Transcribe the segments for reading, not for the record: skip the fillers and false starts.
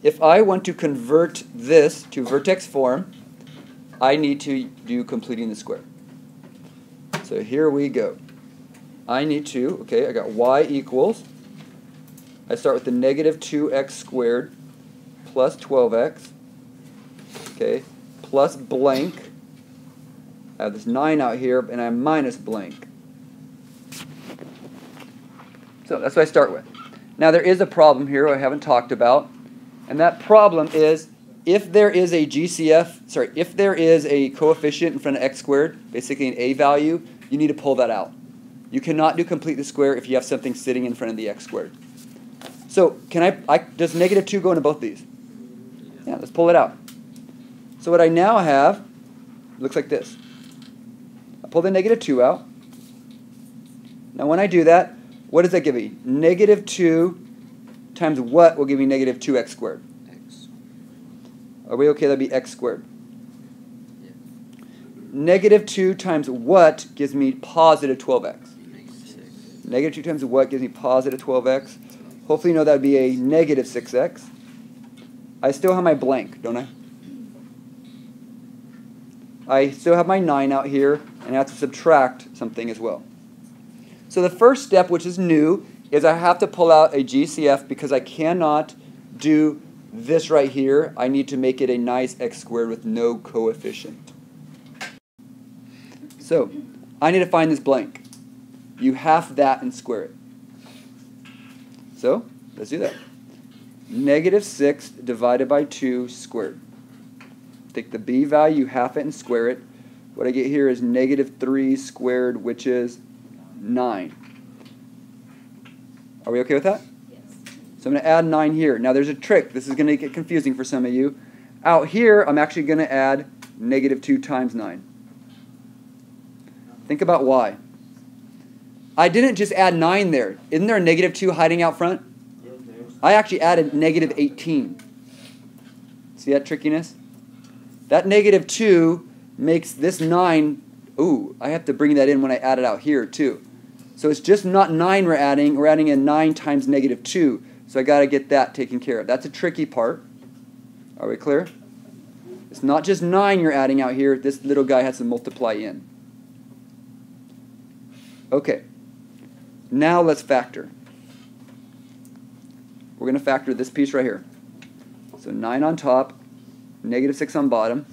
if I want to convert this to vertex form, I need to do completing the square. So here we go. I need to, okay, I got y equals, I start with the negative 2x squared plus 12x, okay, plus blank. I have this 9 out here, and I have minus blank. So that's what I start with. Now there is a problem here I haven't talked about, and that problem is if there is a GCF, if there is a coefficient in front of x squared, basically an a value, you need to pull that out. You cannot do complete the square if you have something sitting in front of the x squared. So does negative 2 go into both these? Yeah, let's pull it out. So what I now have looks like this. I pull the negative 2 out. Now when I do that, what does that give me? Negative 2 times what will give me negative 2x squared? X. Are we okay? That'd be x squared. Yeah. Negative 2 times what gives me positive 12x? -6. Negative 2 times what gives me positive 12x? Hopefully you know that would be a negative 6x. I still have my blank, don't I? I still have my 9 out here, and I have to subtract something as well. So the first step, which is new, is I have to pull out a GCF because I cannot do this right here. I need to make it a nice x squared with no coefficient. So I need to find this blank. You half that and square it. So let's do that. Negative 6 divided by 2 squared. Take the b value, half it, and square it. What I get here is negative 3 squared, which is 9. Are we okay with that? Yes. So I'm going to add 9 here. Now there's a trick. This is going to get confusing for some of you. Out here, I'm actually going to add negative 2 times 9. Think about why. I didn't just add 9 there. Isn't there a negative 2 hiding out front? I actually added negative 18. See that trickiness? That negative 2 makes this 9, ooh, I have to bring that in when I add it out here too. So it's just not 9 we're adding in 9 times negative 2. So I got to get that taken care of. That's a tricky part. Are we clear? It's not just 9 you're adding out here. This little guy has to multiply in. Okay. Now let's factor. We're going to factor this piece right here. So 9 on top, negative 6 on bottom.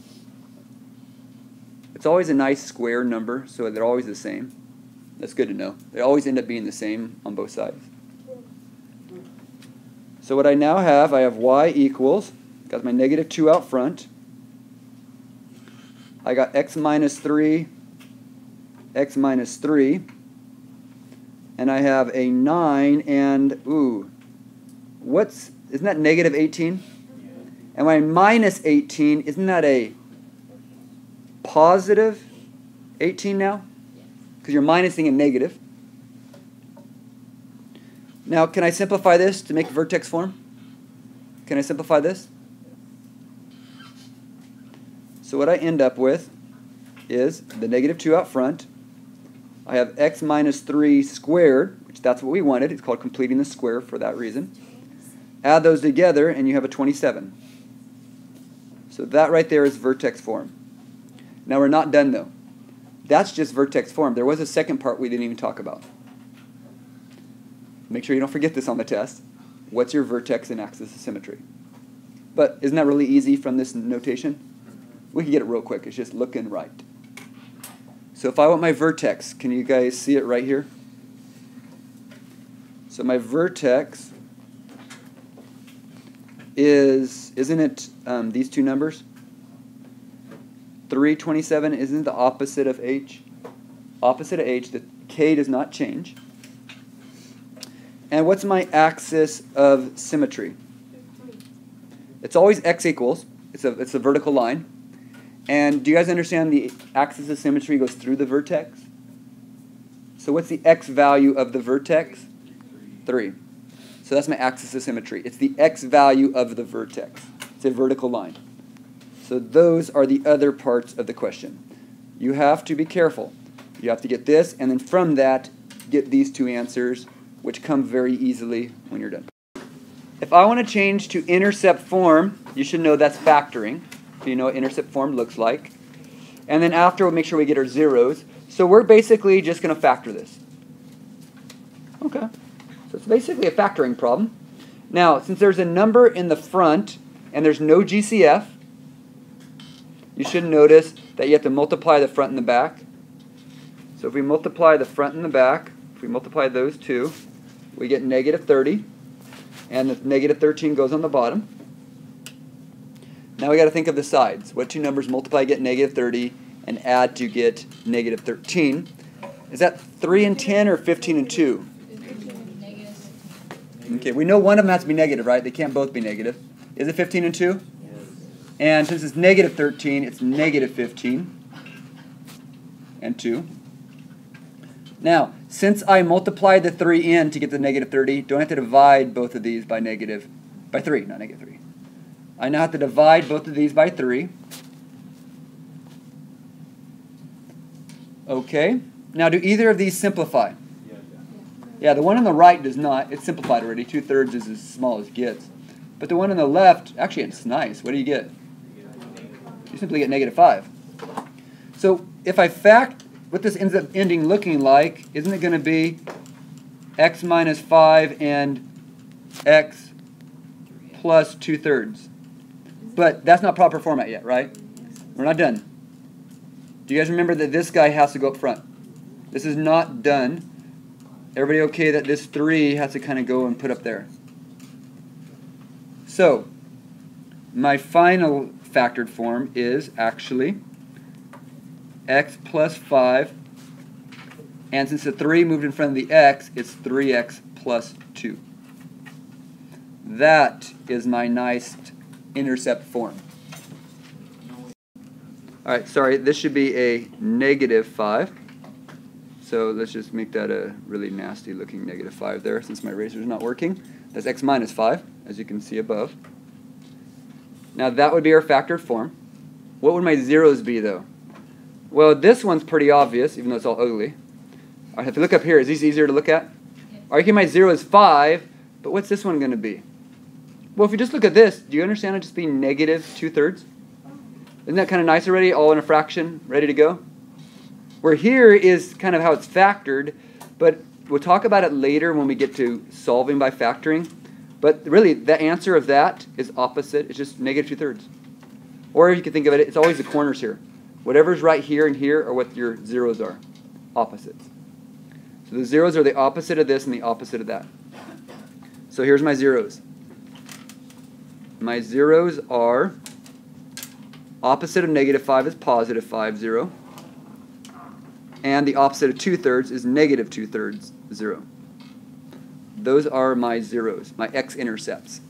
It's always a nice square number, so they're always the same. That's good to know. They always end up being the same on both sides. So what I now have, I have y equals, got my negative 2 out front. I got x minus 3, and I have a 9 and, ooh, isn't that negative 18? And my minus 18, isn't that a positive 18 now? Because you're minusing a negative. Now, can I simplify this to make vertex form? Can I simplify this? So what I end up with is the negative 2 out front. I have x minus 3 squared, which that's what we wanted. It's called completing the square for that reason. Add those together, and you have a 27. So that right there is vertex form. Now we're not done, though. That's just vertex form. There was a second part we didn't even talk about. Make sure you don't forget this on the test. What's your vertex and axis of symmetry? But isn't that really easy from this notation? We can get it real quick. It's just looking right. So if I want my vertex, can you guys see it right here? So my vertex isn't it these two numbers? 327 isn't the opposite of h? Opposite of h, the k does not change. And what's my axis of symmetry? It's always x equals. It's a vertical line. And do you guys understand the axis of symmetry goes through the vertex? So what's the x value of the vertex? 3. So that's my axis of symmetry. It's the x value of the vertex. It's a vertical line. So those are the other parts of the question. You have to be careful. You have to get this, and then from that, get these two answers, which come very easily when you're done. if I want to change to intercept form, you should know that's factoring. So you know what intercept form looks like. And then after, we'll make sure we get our zeros. So we're basically just going to factor this. Okay. So it's basically a factoring problem. Now, since there's a number in the front and there's no GCF, you should notice that you have to multiply the front and the back. So if we multiply the front and the back, if we multiply those two, we get negative 30. And the negative 13 goes on the bottom. Now we got to think of the sides. What two numbers multiply to get negative 30 and add to get negative 13? Is that 3 and 10 or 15 and 2? Okay, we know one of them has to be negative, right? They can't both be negative. Is it 15 and 2? Yes. And since it's negative 13, it's negative 15 and 2. Now, since I multiplied the 3 in to get the negative 30, don't I have to divide both of these by 3, not negative 3. I now have to divide both of these by 3. Okay. Now, do either of these simplify? Yeah, the one on the right does not. It's simplified already. 2/3 is as small as it gets. But the one on the left, actually, it's nice. What do you get? You simply get negative 5. So if I fact what this ends up looking like, isn't it going to be x minus 5 and x plus 2/3? But that's not proper format yet, right? We're not done. Do you guys remember that this guy has to go up front? This is not done. Everybody okay that this 3 has to kind of go and put up there? So, my final factored form is actually x plus 5. And since the 3 moved in front of the x, it's 3x plus 2. That is my nice intercept form. Alright, sorry, this should be a negative 5. So let's just make that a really nasty looking negative 5 there since my eraser is not working. That's x minus 5, as you can see above. Now that would be our factored form. What would my zeros be though? Well, this one's pretty obvious, even though it's all ugly. I have to look up here. Is this easier to look at? Alright, here my 0 is 5, but what's this one going to be? Well, if you just look at this, do you understand it just being negative 2/3? Isn't that kind of nice already, all in a fraction, ready to go? Where here is kind of how it's factored, but we'll talk about it later when we get to solving by factoring. But really, the answer of that is opposite. It's just negative 2/3. Or you can think of it, it's always the corners here. Whatever's right here and here are what your zeros are, opposites. So the zeros are the opposite of this and the opposite of that. So here's my zeros. My zeros are opposite of negative 5 is positive 5, 0. And the opposite of 2/3 is negative 2/3, 0. Those are my zeros, my x-intercepts.